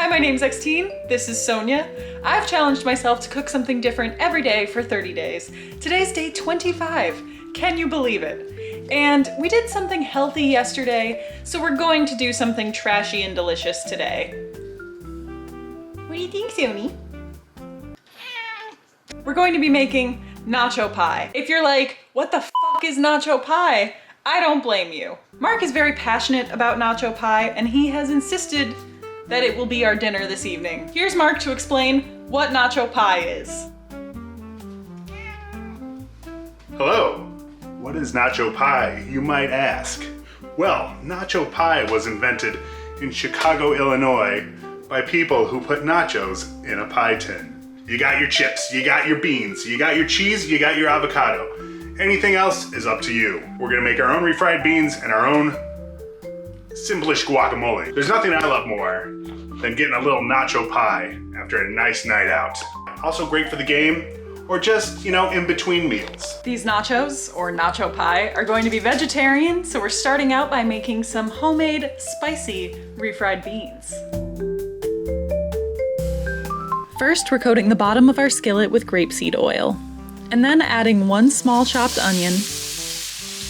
Hi, my name's Xtine. This is Sonia. I've challenged myself to cook something different every day for 30 days. Today's day 25. Can you believe it? And we did something healthy yesterday, so we're going to do something trashy and delicious today. What do you think, Sony? We're going to be making nacho pie. If you're like, what the fuck is nacho pie? I don't blame you. Mark is very passionate about nacho pie, and he has insisted that it will be our dinner this evening. Here's Mark to explain what nacho pie is. Hello. What is nacho pie, you might ask? Well, nacho pie was invented in Chicago, Illinois by people who put nachos in a pie tin. You got your chips, you got your beans, you got your cheese, you got your avocado. Anything else is up to you. We're gonna make our own refried beans and our own simplish guacamole. There's nothing I love more than getting a little nacho pie after a nice night out. Also great for the game, or just, in between meals. These nachos, or nacho pie, are going to be vegetarian, so we're starting out by making some homemade spicy refried beans. First, we're coating the bottom of our skillet with grapeseed oil, and then adding 1 small chopped onion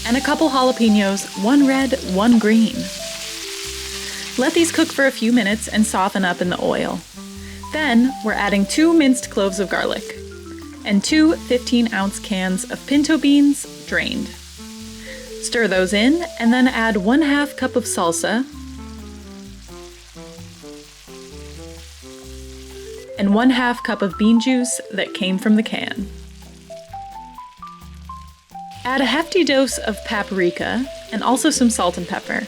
and a couple jalapenos, 1 red, 1 green. Let these cook for a few minutes and soften up in the oil. Then, we're adding 2 minced cloves of garlic and 2 15-ounce cans of pinto beans, drained. Stir those in, and then add 1/2 cup of salsa and 1/2 cup of bean juice that came from the can. Add a hefty dose of paprika and also some salt and pepper.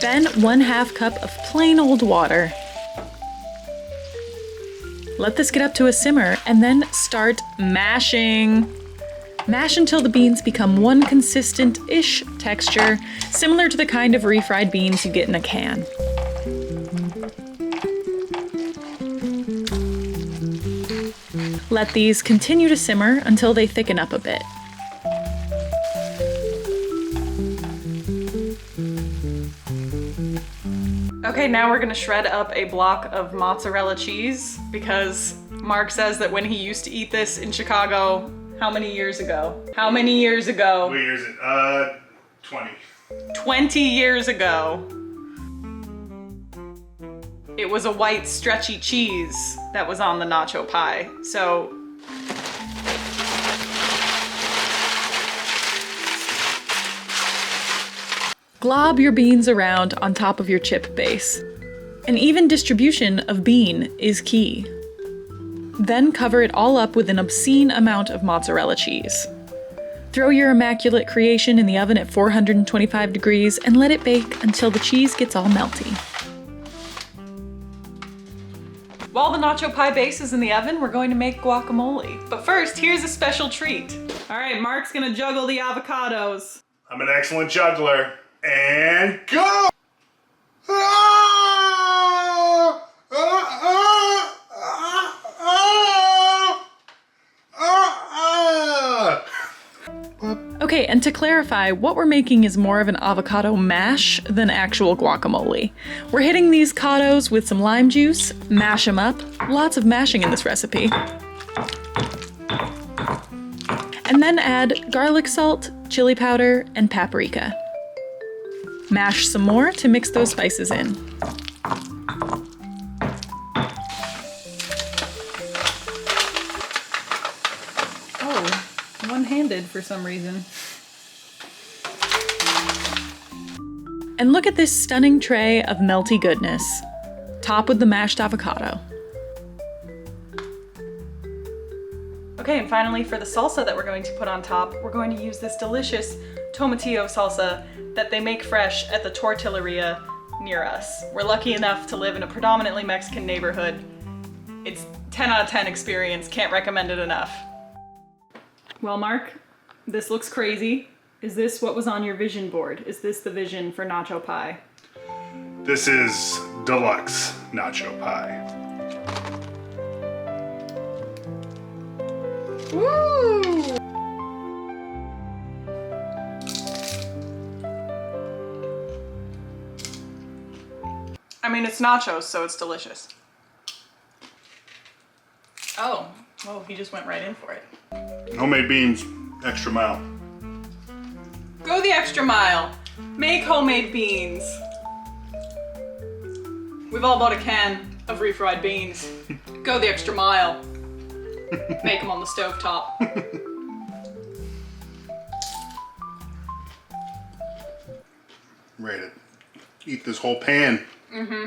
Then 1/2 cup of plain old water. Let this get up to a simmer and then start mashing. Mash until the beans become one consistent-ish texture, similar to the kind of refried beans you get in a can. Let these continue to simmer until they thicken up a bit. Okay, now we're gonna shred up a block of mozzarella cheese because Mark says that when he used to eat this in Chicago, how many years ago? How many years ago? What year is it? 20. 20 years ago. It was a white stretchy cheese that was on the nacho pie. So glob your beans around on top of your chip base. An even distribution of bean is key. Then cover it all up with an obscene amount of mozzarella cheese. Throw your immaculate creation in the oven at 425 degrees and let it bake until the cheese gets all melty. While the nacho pie base is in the oven, we're going to make guacamole. But first, here's a special treat. All right, Mark's gonna juggle the avocados. I'm an excellent juggler. And go! Okay, and to clarify, what we're making is more of an avocado mash than actual guacamole. We're hitting these cados with some lime juice, mash them up, lots of mashing in this recipe. And then add garlic salt, chili powder, and paprika. Mash some more to mix those spices in. Oh, one-handed for some reason. And look at this stunning tray of melty goodness. Top with the mashed avocado. Okay, and finally for the salsa that we're going to put on top, we're going to use this delicious tomatillo salsa that they make fresh at the Tortilleria near us. We're lucky enough to live in a predominantly Mexican neighborhood. It's 10 out of 10 experience, can't recommend it enough. Well, Mark, this looks crazy. Is this what was on your vision board? Is this the vision for nacho pie? This is deluxe nacho pie. Woo! I mean, it's nachos, so it's delicious. Oh, he just went right in for it. Homemade beans, extra mile. Go the extra mile. Make homemade beans. We've all bought a can of refried beans. Go the extra mile. Make them on the stovetop. Ready to eat this whole pan. Mm-hmm.